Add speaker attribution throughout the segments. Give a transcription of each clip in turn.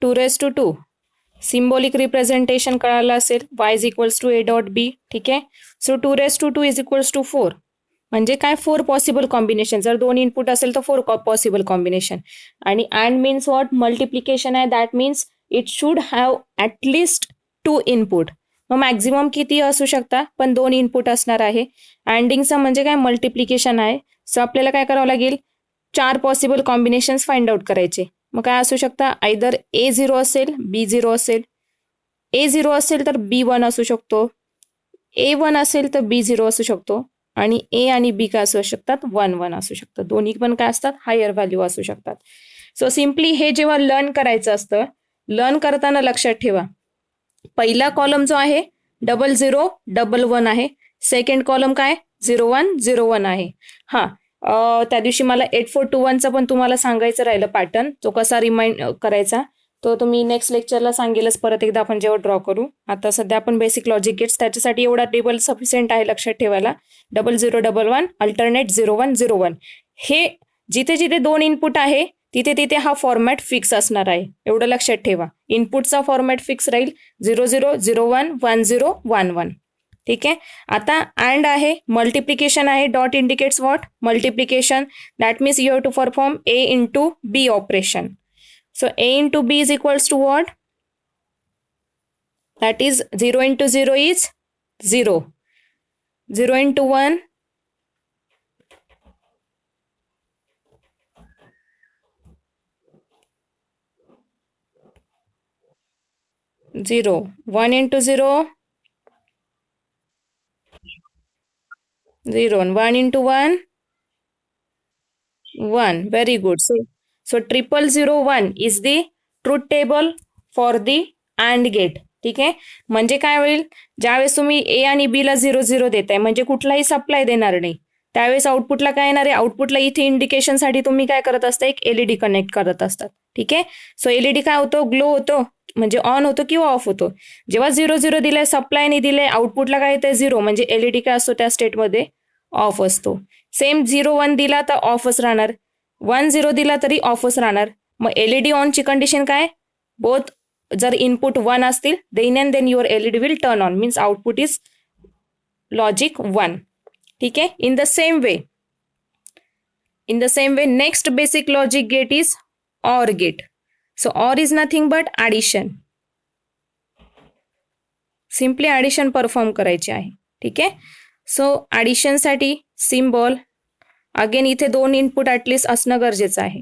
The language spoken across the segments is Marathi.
Speaker 1: 2^2 सिम्बॉलिक रिप्रेझेंटेशन कळालं असेल, y is equals to a dot b. ठीक आहे. सो 2^2 इज इक्वल्स टू 4 म्हणजे काय 4 पॉसिबल कॉम्बिनेशन. जर 2 इनपुट असेल तर 4 पॉसिबल कॉम्बिनेशन. आणि अँड मीन्स व्हॉट, मल्टिप्लिकेशन आहे, that means it should have at least 2 input. मग मॅक्झिमम किती असू शकता, पण 2 इनपुट असणार आहे. अँडिंगचं म्हणजे काय मल्टिप्लिकेशन आहे. सो आपल्याला काय करावं लागेल, 4 पॉसिबल कॉम्बिनेशन्स फाइंड आउट करायचे. मग काय असू शकता, आयदर A0 असेल, B0 असेल. A0 असेल तर B1 असू शकतो, A1 असेल तर B0 असू शकतो, आणि A आणि B काय असू शकतात, 1 असू शकतात. दोन्ही पण काय असतात, हायर व्हॅल्यू असू शकतात. सो सिम्पली हे जेव्हा लर्न करायचं असतं, लर्न करताना लक्षात ठेवा, पहिला कॉलम जो आहे 0011 आहे, सेकंड कॉलम काय 0101 आहे. हां, त्या दिवशी मला 8421चा पण तुम्हाला सांगायचं राहिलं पॅटर्न, तो कसा रिमाइंड करायचा तो तुम्ही नेक्स्ट लेक्चरला सांगेलच परत एकदा आपण जेव्हा ड्रॉ करू. आता सध्या आपण बेसिक लॉजिक गेट्स, त्याच्यासाठी एवढा टेबल सफिशियंट आहे लक्षात ठेवायला. 0011 अल्टरनेट 0101. हे जिथे जिथे 2 इनपुट आहे तिथे तिथे हा फॉर्मॅट फिक्स असणार आहे, एवढं लक्षात ठेवा. इनपुटचा फॉर्मॅट फिक्स राहील 0001 1011. ठीक आहे. आता अँड आहे, मल्टिप्लिकेशन आहे, dot indicates what, multiplication. That means you have to perform A into B operation. So A into B is equals to what? That is 0 into 0 is 0. 0 into 1, 0. 1 into 0, 0. 1 into 1, 1. Very good. So 0001 is the truth table for the AND gate. ठीक आहे. म्हणजे काय होईल, ज्यावेळेस तुम्ही A आणि B ला 00 देताय म्हणजे कुठलाही सप्लाय देणार नाही, त्यावेळेस आउटपुटला काय येणार आहे, आउटपुटला इथे इंडिकेशनसाठी तुम्ही काय करत असता, एक LED कनेक्ट करत असतात. ठीक आहे. सो LED काय होतो, ग्लो होतो, म्हणजे ऑन होतो किंवा ऑफ होतो. जेव्हा 00 दिलंय, सप्लायने दिले, आउटपुटला काय येतंय 0, म्हणजे LED काय असतो त्या स्टेटमध्ये ऑफ असतो. सेम 01 दिला तर ऑफच राहणार, 10 दिला तरी ऑफच राहणार. मग LED ऑनची कंडिशन काय, बोथ जर इनपुट 1 असतील then and then your LED will turn on, means output is logic 1. ठीक आहे. In the same way next basic logic gate is OR gate. So OR is nothing but addition. Simply addition perform करायची आहे. ठीक आहे. सो ॲडिशनसाठी सिम्बॉल अगेन इथे 2 इनपुट ॲटलिस्ट असणं गरजेचं आहे.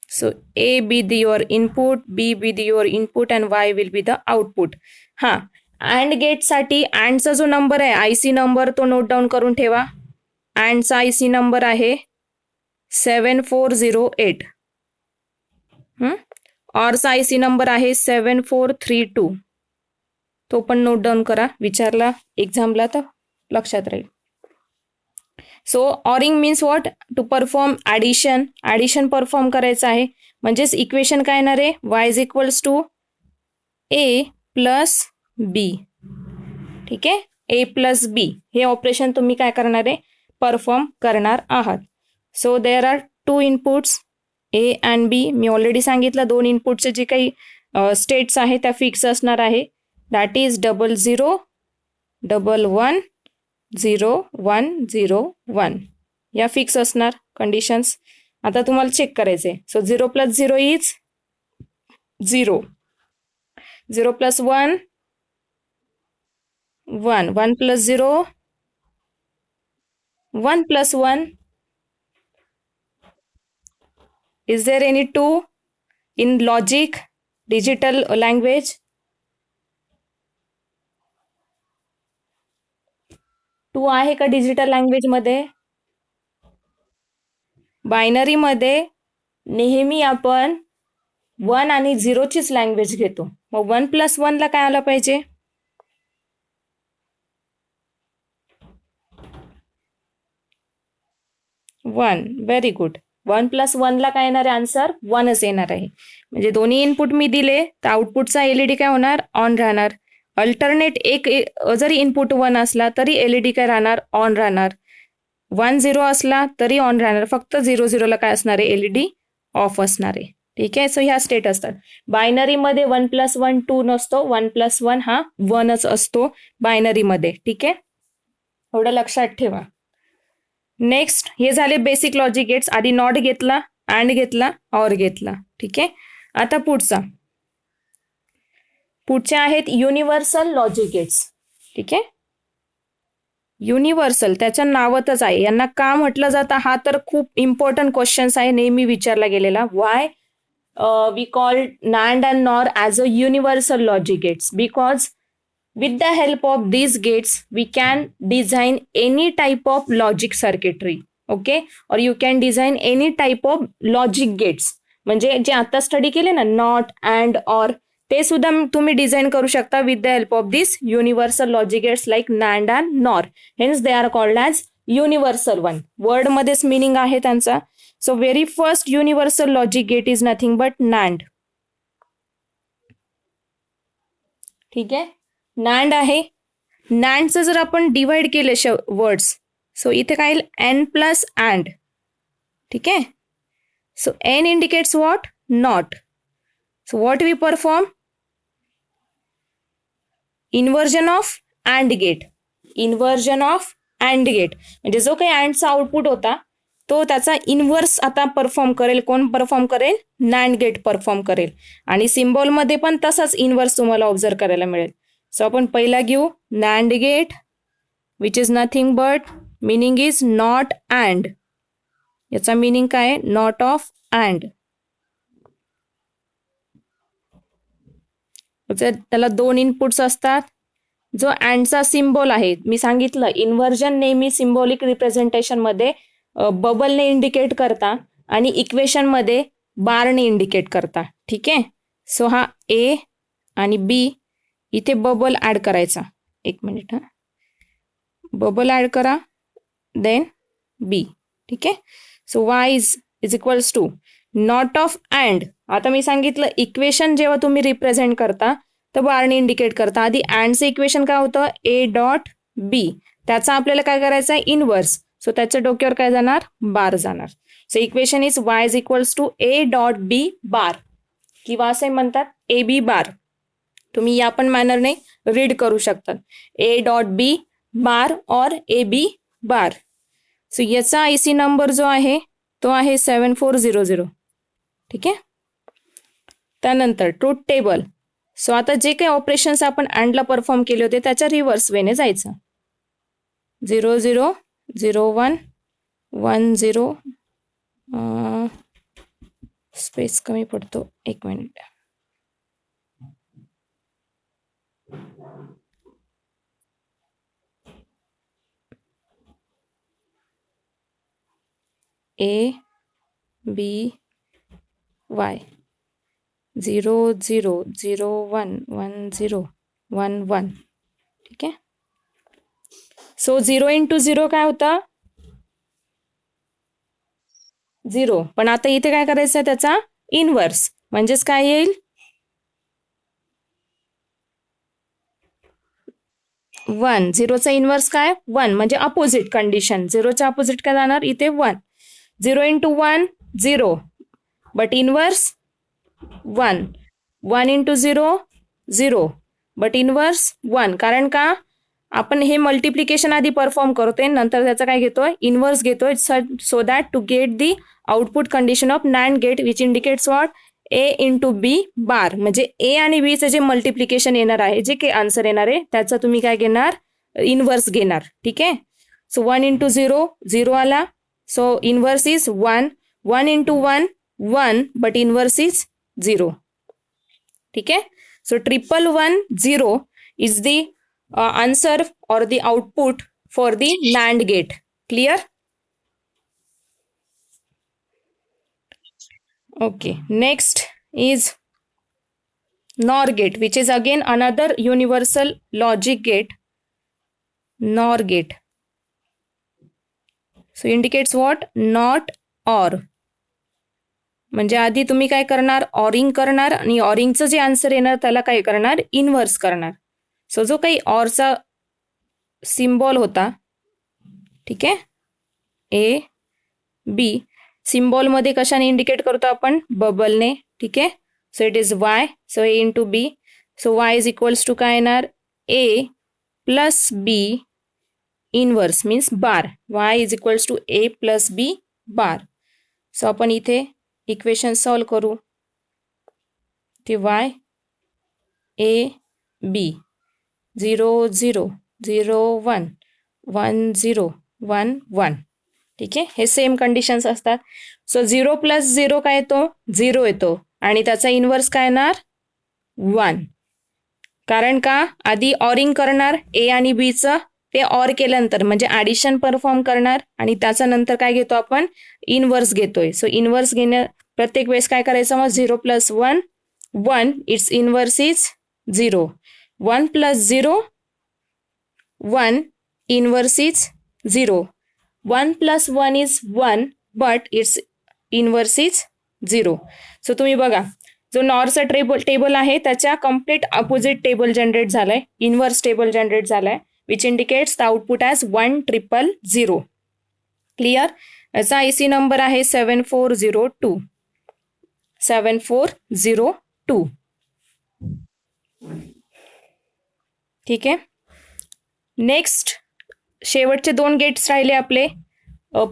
Speaker 1: So A be your input, B be your input and Y will be the output. हां, अँड गेटसाठी अँडचा जो नंबर आहे, IC नंबर, तो नोट डाऊन करून ठेवा. अँडचा IC नंबर आहे 7408. ऑरचा IC नंबर आहे 7432. तो पण नोट डाऊन करा, विचारला एक्झामला तर लक्षात राहील. So oring means what, to perform addition. Addition perform करायचं आहे, म्हणजेच इक्वेशन काय येणार आहे, y is equals to A plus B. ठीक आहे. A प्लस B हे ऑपरेशन तुम्ही काय करणार आहे, परफॉर्म करणार आहात. So there are 2 inputs A and B. मी ऑलरेडी सांगितलं 2 इनपुटचे जे काही स्टेट्स आहे त्या फिक्स असणार आहे. दॅट इज 0011 0101 या फिक्स असणार कंडिशन्स. आता तुम्हाला चेक करायचे. So 0 plus 0 is 0. 0 plus 1 1. 1 plus 0 1 plus 1. Is there any 2 in logic digital language? 2 आहे का डिजिटल लँग्वेजमध्ये? बायनरीमध्ये नेहमी आपण 1 आणि 0चीच लँग्वेज घेतो. मग 1 प्लस 1ला काय आलं पाहिजे? 1. Very good. 1 प्लस 1ला काय येणार आहे आन्सर? 1च येणार आहे. म्हणजे दोन्ही इनपुट मी दिले तर आउटपुटचा LED काय होणार? ऑन राहणार. अल्टरनेट एक जरी इनपुट 1 असला तरी LED काय राहणार? ऑन राहणार. 1 0 असला तरी ऑन राहणार. फक्त 0 0ला काय असणार आहे? LED ऑफ असणार आहे. ठीक आहे. सो ह्या स्टेट असतात. बायनरीमध्ये 1+1 2 नसतो, 1+1 हा 1च असतो बायनरीमध्ये. ठीक आहे, एवढं लक्षात ठेवा. नेक्स्ट, हे झाले बेसिक लॉजिक गेट्स. आधी नॉट घेतला, अँड घेतला, ऑर घेतला. ठीक आहे. आता पुढचे आहेत युनिव्हर्सल लॉजिक गेट्स. ठीक आहे, युनिव्हर्सल त्याच्या नावातच आहे. यांना का म्हटलं जातं, हा तर खूप इम्पॉर्टंट क्वेश्चन्स आहे, नेहमी विचारला गेलेला. Y we call NAND and NOR as a universal logic gates? Because with the help of these gates we can design any type of logic circuitry. Okay, or you can design any type of logic gates. म्हणजे जे आता स्टडी केले ना, नॉट अँड ऑर, ते सुद्धा तुम्ही डिझाईन करू शकता with the help of this universal logic gates like NAND and NOR. Hence they are called as universal one. Word मध्येच मिनिंग आहे त्यांचा. So very first universal logic gate is nothing but NAND. ठीक आहे, NAND आहे. NANDचं जर आपण डिवाइड केले वर्ड्स, सो इथे काय येईल, N प्लस अँड. ठीक आहे, so N indicates what, not. So what we perform, inversion of and gate. Inversion of and gate म्हणजे जो काही अँडचा आउटपुट होता तो त्याचा इन्व्हर्स आता परफॉर्म करेल. कोण परफॉर्म करेल, NAND गेट परफॉर्म करेल. आणि सिम्बॉलमध्ये पण तसाच इन्व्हर्स तुम्हाला ऑब्झर्व करायला मिळेल. सो आपण पहिला घेऊ NAND gate, which is nothing but, meaning is not and. याचा मिनिंग काय आहे, नॉट ऑफ अँड. त्याला 2 इनपुट्स असतात. जो अँडचा सिम्बॉल आहे, मी सांगितलं इन्व्हर्जन नेहमी सिम्बॉलिक रिप्रेझेंटेशन मध्ये बबलने इंडिकेट करता आणि इक्वेशनमध्ये बारने इंडिकेट करता. ठीक आहे, सो हा ए आणि बी, इथे बबल ऍड करायचा. एक मिनिट, हा बबल ऍड करा, देन बी. ठीक आहे, so Y is equals to not of and. आता मी सांगितलं इक्वेशन जेव्हा तुम्ही रिप्रेझेंट करता तर बारने इंडिकेट करता. आधी अँडचं इक्वेशन काय होतं, ए डॉट बी. त्याचा आपल्याला काय करायचं आहे, इनवर्स. सो त्याच्या डोक्यावर काय जाणार, बार जाणार. So equation is Y is equals to A dot B bar, किंवा असे म्हणतात ए बी बार. तुम्ही या पण मॅनरने रीड करू शकतात, ए डॉट बी बार और ए बी बार. सो याचा IC नंबर जो आहे तो आहे 7400. ठीक आहे, त्यानंतर ट्रूथ टेबल. सो आता जे काही ऑपरेशन्स आपण अँडला परफॉर्म केले होते त्याच्या रिव्हर्स वेने जायचं. 0 0 0 1 1 0, स्पेस कमी पडतो, एक मिनिट. A B Y 0 0 0 1 1 0 1 1. ठीक आहे, सो 0 इंटू 0 काय होता, 0. पण आता इथे काय करायचं आहे, त्याचा इनवर्स. म्हणजेच काय येईल, 1. 0चा इनवर्स काय, 1. म्हणजे अपोजिट कंडिशन. 0च्या अपोजिट काय जाणार, इथे 1. 0 into 1 0, but inverse 1. 1 into 0 0, but inverse 1. कारण का, आपण हे मल्टिप्लिकेशन आधी परफॉर्म करतोय, नंतर त्याचा काय घेतोय, इनवर्स घेतोय. So that to get the output condition of NAND gate which indicates what, A into B bar. म्हणजे ए आणि बीचं जे मल्टिप्लिकेशन येणार आहे, जे काही आन्सर येणार आहे त्याचा तुम्ही काय घेणार, इनवर्स घेणार. ठीक आहे, सो 1 इंटू 0 0 आला, so inverse is 1. 1 into 1 1, but inverse is 0. ठीक आहे, so 1110 is the answer or the output for the NAND gate. Clear? Okay, next is NOR gate, which is again another universal logic gate. NOR gate, so indicates what, not or. म्हणजे आधी तुम्ही काय करणार, ऑरिंग करणार आणि ऑरिंगचं जे आन्सर येणार त्याला काय करणार, इनवर्स करणार. सो जो काही ऑरचा सिम्बॉल होता, ठीक आहे, ए बी, सिम्बॉलमध्ये कशाने इंडिकेट करतो आपण, बबलने. ठीक आहे. So it is Y. So A into B. So Y is equals to काय येणार, A plus B inverse means bar. Y is equals to A plus B bar. So आपण इथे इक्वेशन सॉल्व करू. ते वाय ए बी 0 0 0 1 1 0 1 1. ठीक आहे. हे सेम कंडिशन्स असतात. सो 0 प्लस 0 काय येतो, 0 येतो आणि त्याचा इनवर्स काय येणार 1. कारण का आधी ऑरिंग करणार ए आणि बीचं, ते ऑर केल्यानंतर म्हणजे ॲडिशन परफॉर्म करणार आणि त्याचा नंतर काय घेतो आपण, इनवर्स घेतोय. सो इनवर्स घेणं प्रत्येक वेळेस काय करायचं मग 0 plus 1 1 it's inverse is 0. 1 plus 0 1 inverse is 0. 1 plus 1 is 1 but it's inverse is 0. So तुम्ही बघा जो नॉरचा टेबल आहे त्याच्या कम्प्लीट अपोजिट टेबल जनरेट झालाय, इनवर्स टेबल जनरेट झालाय, which indicates the output as 1,0,0,0. Clear. याचा IC नंबर आहे 7402. 7402. ठीक आहे. नेक्स्ट शेवटचे 2 गेट्स राहिले आपले.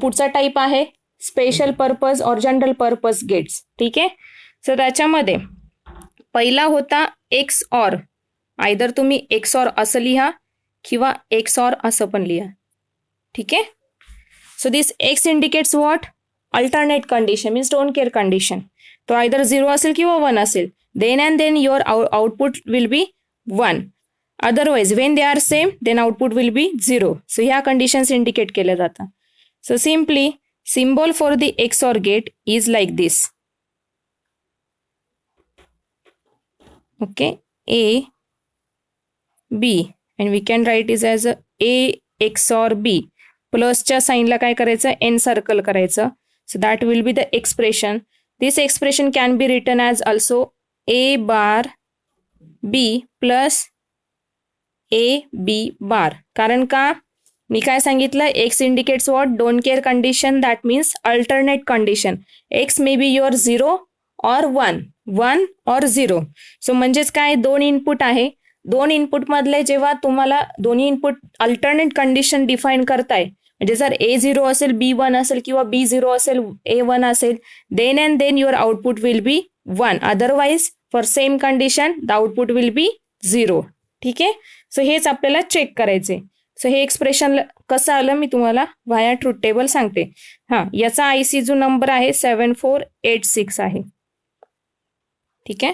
Speaker 1: पुढचा टाईप आहे स्पेशल पर्पज और जनरल पर्पज गेट्स. ठीक आहे. सो त्याच्यामध्ये पहिला होता एक्स ऑर. आयदर तुम्ही एक्स ऑर असं लिहा किंवा एक्स ऑर असं पण लिहा. ठीक आहे. So this X indicates what, alternate condition means don't care condition. तो आयदर 0 असेल किंवा 1 असेल. Then and then your output will be 1. Otherwise when they are same then output will be 0. So ह्या कंडिशन्स इंडिकेट केल्या जातात. So simply symbol for the XOR gate is like this. Okay, A B and we can write it as A XOR B. प्लसच्या साईनला काय करायचं, एन सर्कल करायचं. So that will be the expression. This expression can be written as also A bar B plus A B बार. कारण का मी काय सांगितलं, x indicates what, don't care condition. That means alternate condition. X may be your 0 और 1 1 और 0. सो म्हणजेच काय, 2 इनपुट आहे. 2 इनपुट मधले जेव्हा तुम्हाला दोन्ही इनपुट अल्टरनेट कंडिशन डिफाईन करताय, म्हणजे जर A 0 असेल B 1 असेल किंवा B 0 असेल A 1 असेल, then and then your output will be 1. Otherwise for same condition the output will be 0. ठीक आहे. सो हेच आपल्याला चेक करायचे. सो हे एक्सप्रेशन कसं आलं मी तुम्हाला व्हाया ट्रूथ टेबल सांगते. हां, याचा IC जो नंबर आहे 7486 आहे. ठीक आहे.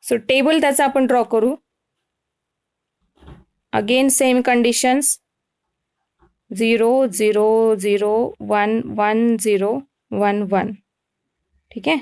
Speaker 1: सो टेबल त्याचा आपण ड्रॉ करू. Again same conditions 0 0 0 1 1 0 1 1. ठीक आहे.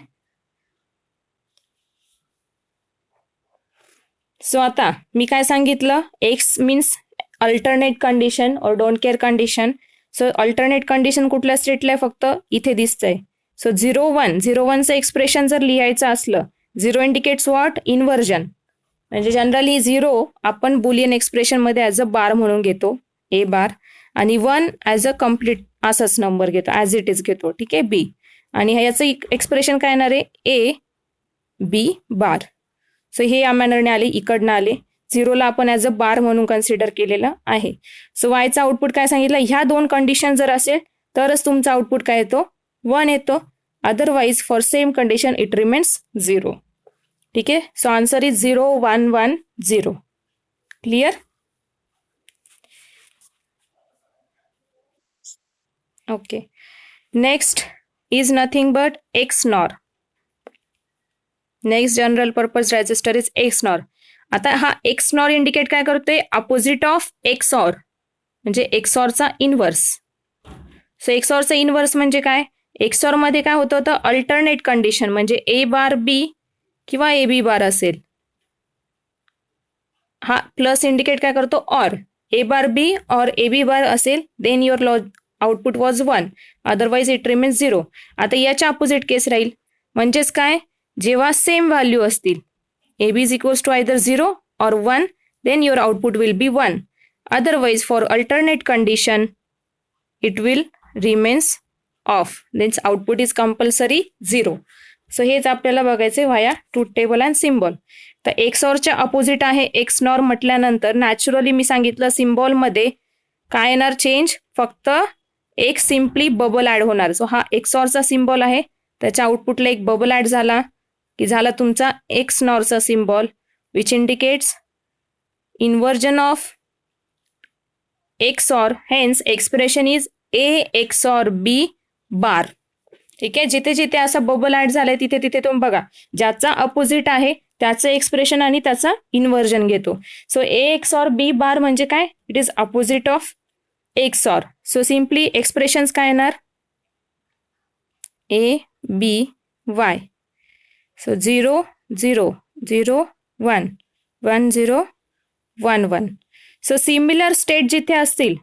Speaker 1: सो आता मी काय सांगितलं, एक्स मीन्स अल्टरनेट कंडिशन और don't care condition. So alternate condition कुठल्या स्टेटला आहे, फक्त इथे दिसतंय. सो 0 1 0 1चं एक्सप्रेशन जर लिहायचं असलं, 0 इंडिकेट्स व्हॉट, इन्व्हर्जन. म्हणजे जनरली 0 आपण बुलियन एक्सप्रेशनमध्ये ॲज अ बार म्हणून घेतो, ए बार, आणि 1 ॲज अ कम्प्लीट असंच नंबर घेतो, ॲज इट इज घेतो. ठीक आहे, बी. आणि ह्याचं एक्सप्रेशन काय येणार आहे, ए बी बार. सो हे या मॅनरने आले, इकडनं आले. 0ला आपण ॲज अ बार म्हणून कन्सिडर केलेलं आहे. सो वायचा आउटपुट काय सांगितलं, ह्या 2 कंडिशन जर असेल तरच तुमचा आउटपुट काय येतो, 1 येतो. Otherwise for same condition it remains 0. ठीक आहे. So answer is 0 1 1 0. Clear. Okay. Next is nothing but XNOR. Next general purpose register is XNOR. आता हा XNOR इंडिकेट काय करतोय, अपोजिट ऑफ XOR, म्हणजे XORचा इनवर्स. सो XORचा इनवर्स म्हणजे काय, XOR मध्ये काय होतं होतं, अल्टरनेट कंडिशन म्हणजे A बार B किंवा AB बार असेल. हा प्लस इंडिकेट काय करतो, ऑर. A बार B और AB बार असेल, then your output was 1. Otherwise it remains 0. आता याच्या अपोजिट केस राहील, म्हणजेच काय, जेव्हा सेम व्हॅल्यू असतील, AB is equals to either 0 or 1, then your output will be 1. Otherwise, for alternate condition, it will remains off. Then output is compulsory 0. So हेच आपल्याला बघायचे via truth table and symbol. तर एक्सॉरच्या अपोजिट आहे एक्सनॉर म्हटल्यानंतर नॅचरली मी सांगितलं सिम्बॉलमध्ये काय येणार चेंज, फक्त एक सिम्पली बबल ऍड होणार. सो हा एक्सॉरचा सिम्बॉल आहे, त्याच्या आउटपुटला एक बबल ऍड झाला की झाला तुमचा एक्सनॉरचा symbol which indicates inversion of XOR. Hence expression is A XOR B bar. ठीक आहे, जिथे जिथे असा बबल ऍड झालाय तिथे तिथे तुम्ही बघा ज्याचा अपोजिट आहे त्याचं एक्सप्रेशन आणि त्याचा इन्व्हर्जन घेतो. सो ए एक्सॉर बी बार म्हणजे काय, it is opposite of XOR. So simply expressions काय येणार A B Y. So 0 0 0 1 1 0 1 1. So similar state जिथे असतील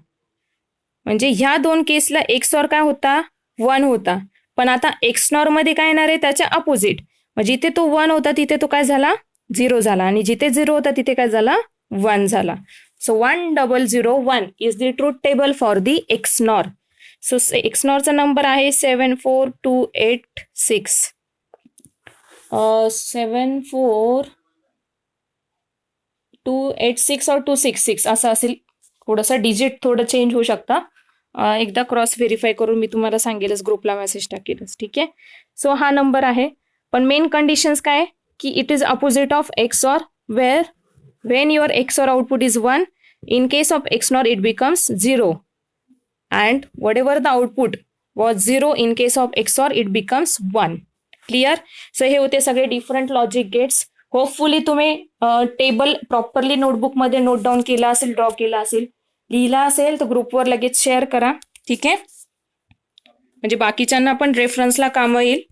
Speaker 1: म्हणजे ह्या दोन केसला एक्सॉर काय होता 1 होता, पण आता एक्सनॉर मध्ये काय येणार आहे त्याच्या अपोजिट. मग जिथे तो 1 होता तिथे तो काय झाला 0 झाला आणि जिथे 0 होता तिथे काय झाला 1 झाला. So 1 0 0 1 is the truth table for the XNOR. So एक्सनॉरचा नंबर आहे 74286. 74286 और 266 असं असेल. थोडंसं डिजिट थोडं चेंज होऊ शकता. एकदा क्रॉस व्हेरीफाय करून मी तुम्हाला सांगेलच, ग्रुपला मेसेज टाकेलच. ठीक आहे, सो हा नंबर आहे. पण मेन कंडिशन्स काय की it is opposite of XOR where when your XOR output is 1, in case of XNOR it becomes 0 and whatever the output was 0 in case of XOR it becomes 1. Clear. So हे होते सगळे डिफरंट लॉजिक गेट्स. होपफुली तुम्ही टेबल प्रॉपरली नोटबुकमध्ये नोट डाऊन केला असेल, ड्रॉ केला असेल, लिहिला असेल तर ग्रुपवर लगेच शेअर करा. ठीक आहे, म्हणजे बाकीच्यांना पण रेफरन्सला कामं येईल.